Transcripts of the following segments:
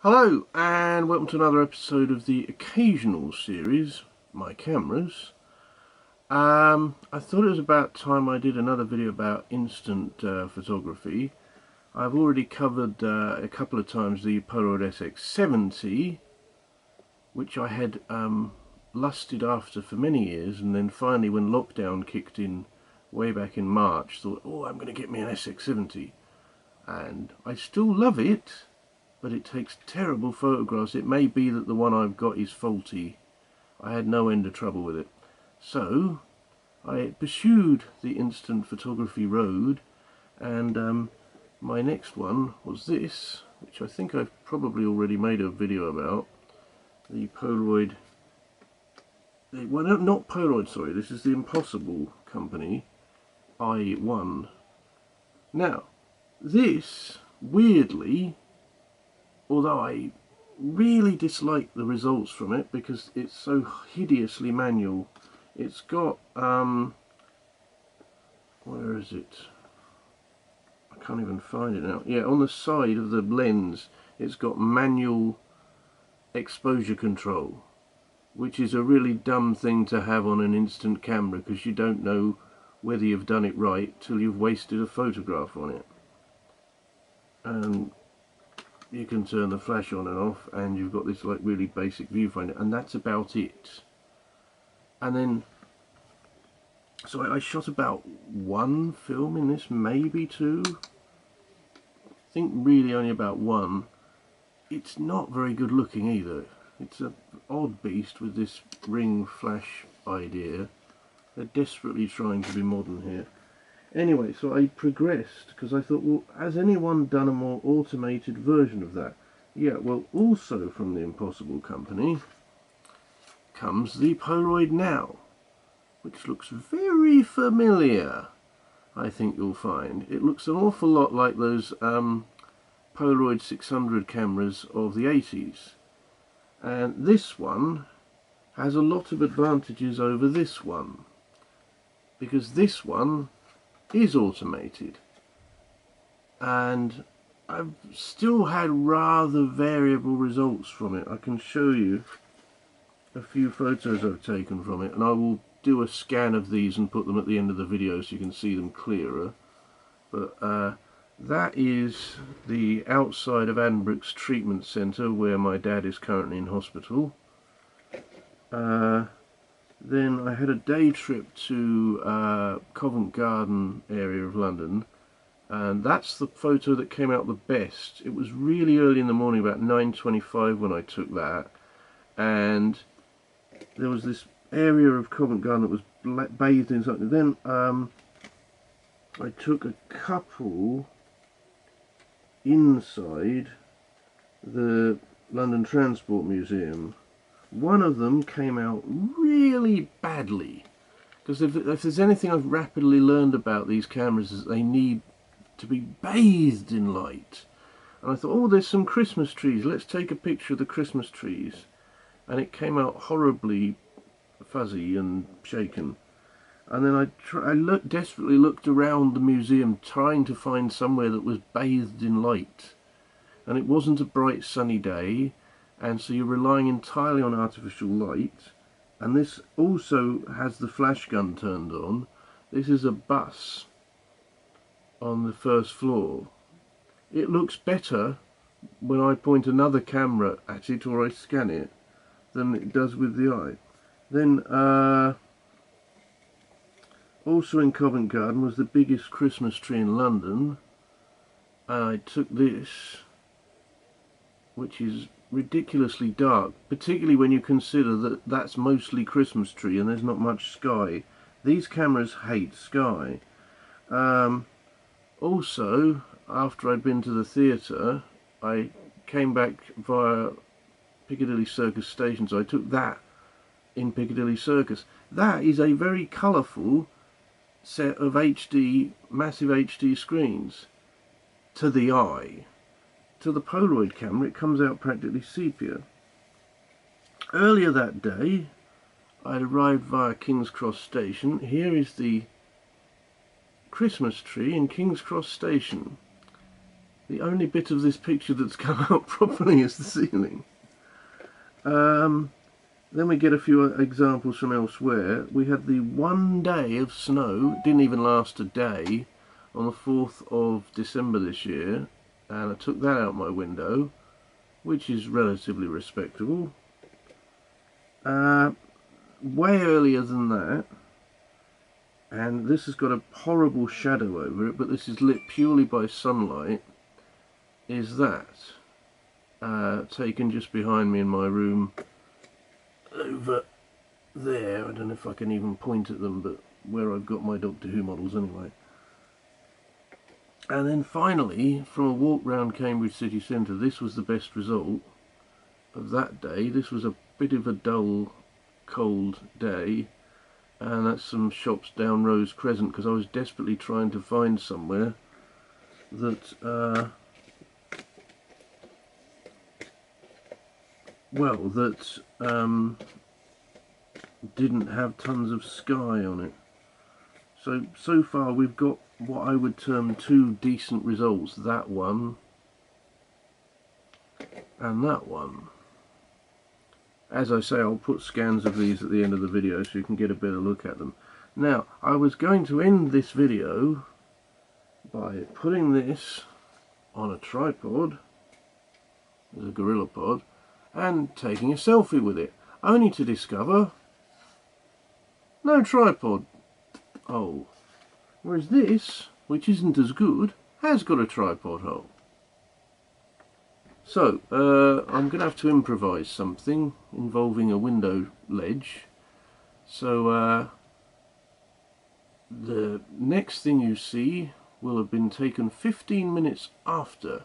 Hello and welcome to another episode of the occasional series, My Cameras. I thought it was about time I did another video about instant photography. I've already covered a couple of times the Polaroid SX70, which I had lusted after for many years, and then finally when lockdown kicked in way back in March, thought, oh, I'm going to get me an SX70, and I still love it. But it takes terrible photographs. It may be that the one I've got is faulty. I had no end of trouble with it. So I pursued the instant photography road, and my next one was this, which I think I've probably already made a video about. The Polaroid, well, no, not Polaroid, sorry, this is the Impossible company i1. Now, this, weirdly, although I really dislike the results from it because it's so hideously manual. It's got, where is it? I can't even find it now. Yeah, on the side of the lens it's got manual exposure control, which is a really dumb thing to have on an instant camera because you don't know whether you've done it right till you've wasted a photograph on it. And you can turn the flash on and off, and you've got this like really basic viewfinder, and that's about it. And then, so I shot about one film in this, maybe two. I think really only about one. It's not very good looking either. It's an odd beast with this ring flash idea. They're desperately trying to be modern here. Anyway, so I progressed because I thought, well, has anyone done a more automated version of that? Yeah, well, also from the Impossible company comes the Polaroid Now, which looks very familiar, I think you'll find. It looks an awful lot like those Polaroid 600 cameras of the 80s. And this one has a lot of advantages over this one, because this one is automated, and I've still had rather variable results from it. I can show you a few photos I've taken from it, and I will do a scan of these and put them at the end of the video so you can see them clearer. But that is the outside of Addenbrooke's treatment centre where my dad is currently in hospital. Then I had a day trip to Covent Garden area of London, and that's the photo that came out the best. It was really early in the morning, about 9:25 when I took that, and there was this area of Covent Garden that was bathed in something. Then I took a couple inside the London Transport Museum. One of them came out really badly, because if there's anything I've rapidly learned about these cameras is that they need to be bathed in light. And I thought, oh, there's some Christmas trees, let's take a picture of the Christmas trees. And it came out horribly fuzzy and shaken. And then I desperately looked around the museum trying to find somewhere that was bathed in light. And it wasn't a bright sunny day, and so you're relying entirely on artificial light. And this also has the flash gun turned on. This is a bus on the first floor. It looks better when I point another camera at it or I scan it than it does with the eye. Then also in Covent Garden was the biggest Christmas tree in London. I took this, which is ridiculously dark, particularly when you consider that that's mostly Christmas tree and there's not much sky. These cameras hate sky. Also, after I'd been to the theatre, I came back via Piccadilly Circus station, so I took that in Piccadilly Circus. That is a very colourful set of HD, massive HD screens to the eye. To the Polaroid camera it comes out practically sepia. Earlier that day I'd arrived via King's Cross station. Here is the Christmas tree in King's Cross station. The only bit of this picture that's come out properly is the ceiling. Then we get a few examples from elsewhere. We had the 1 day of snow, it didn't even last a day, on the 4th of December this year, and I took that out my window, which is relatively respectable. Way earlier than that, and this has got a horrible shadow over it, but this is lit purely by sunlight, is that taken just behind me in my room over there. I don't know if I can even point at them, but where I've got my Doctor Who models anyway. And then finally, from a walk round Cambridge city centre, this was the best result of that day. This was a bit of a dull, cold day, and that's some shops down Rose Crescent, because I was desperately trying to find somewhere that didn't have tons of sky on it. So far we've got what I would term 2 decent results, that one and that one. As I say, I'll put scans of these at the end of the video so you can get a better look at them. Now, I was going to end this video by putting this on a tripod, as a gorilla pod, and taking a selfie with it, only to discover no tripod. Oh, whereas this, which isn't as good, has got a tripod hole. So, I'm going to have to improvise something involving a window ledge. So, the next thing you see will have been taken 15 minutes after,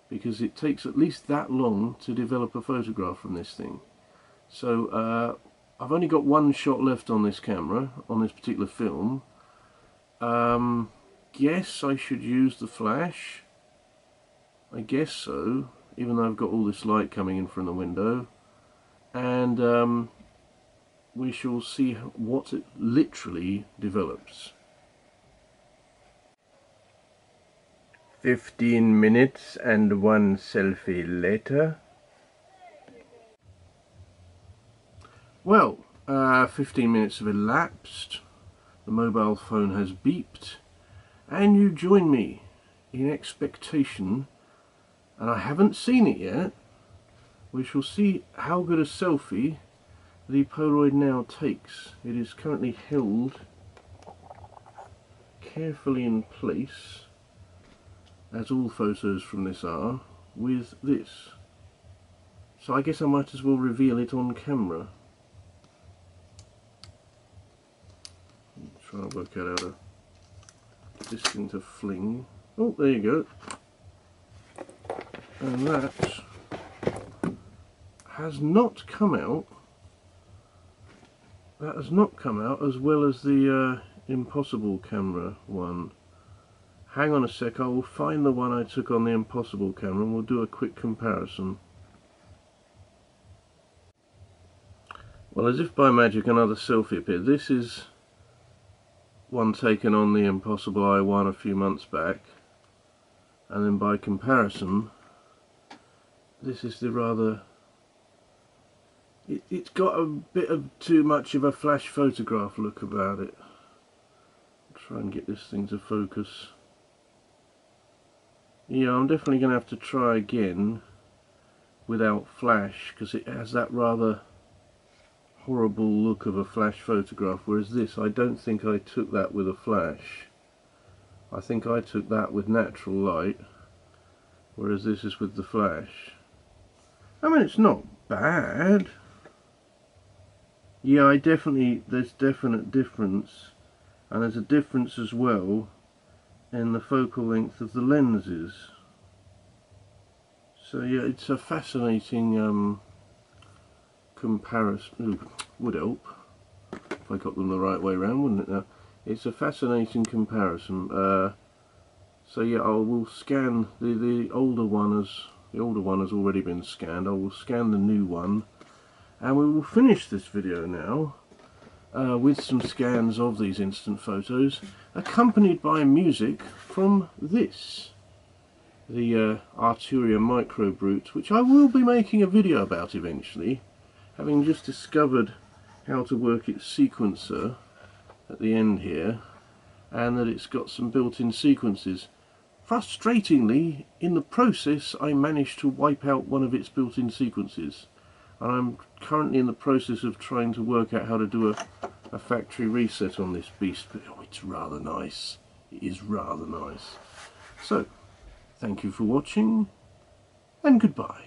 because it takes at least that long to develop a photograph from this thing. So, I've only got 1 shot left on this camera, on this particular film. Guess I should use the flash. I guess so, even though I've got all this light coming in from the window. And we shall see what it literally develops. 15 minutes and 1 selfie later. Well, 15 minutes have elapsed, the mobile phone has beeped, and you join me in expectation, and I haven't seen it yet. We shall see how good a selfie the Polaroid Now takes. It is currently held carefully in place, as all photos from this are, with this. So I guess I might as well reveal it on camera. Try to work out how to this thing to fling. Oh, there you go. And that has not come out. That has not come out as well as the Impossible camera one. Hang on a sec, I will find the one I took on the Impossible camera and we'll do a quick comparison. Well, as if by magic another selfie appeared. This is one taken on the Impossible i1 a few months back, and then by comparison this is the rather... It's got a bit of too much of a flash photograph look about it. I'll try and get this thing to focus. Yeah, I'm definitely going to have to try again without flash, because it has that rather horrible look of a flash photograph, whereas this, I don't think I took that with a flash. I think I took that with natural light, whereas this is with the flash. I mean, it's not bad. Yeah, there's definite difference, and there's a difference as well in the focal length of the lenses. So yeah, it's a fascinating comparison. Ooh, would help if I got them the right way around, wouldn't it now? It's a fascinating comparison. So yeah, I will scan the older one has already been scanned. I will scan the new one, and we will finish this video now with some scans of these instant photos, accompanied by music from this. the Arturia Micro Brute, which I will be making a video about eventually, having just discovered how to work its sequencer at the end here, and that it's got some built-in sequences. Frustratingly, in the process I managed to wipe out one of its built-in sequences, and I'm currently in the process of trying to work out how to do a factory reset on this beast, but oh, it's rather nice. It is rather nice. So, thank you for watching, and goodbye.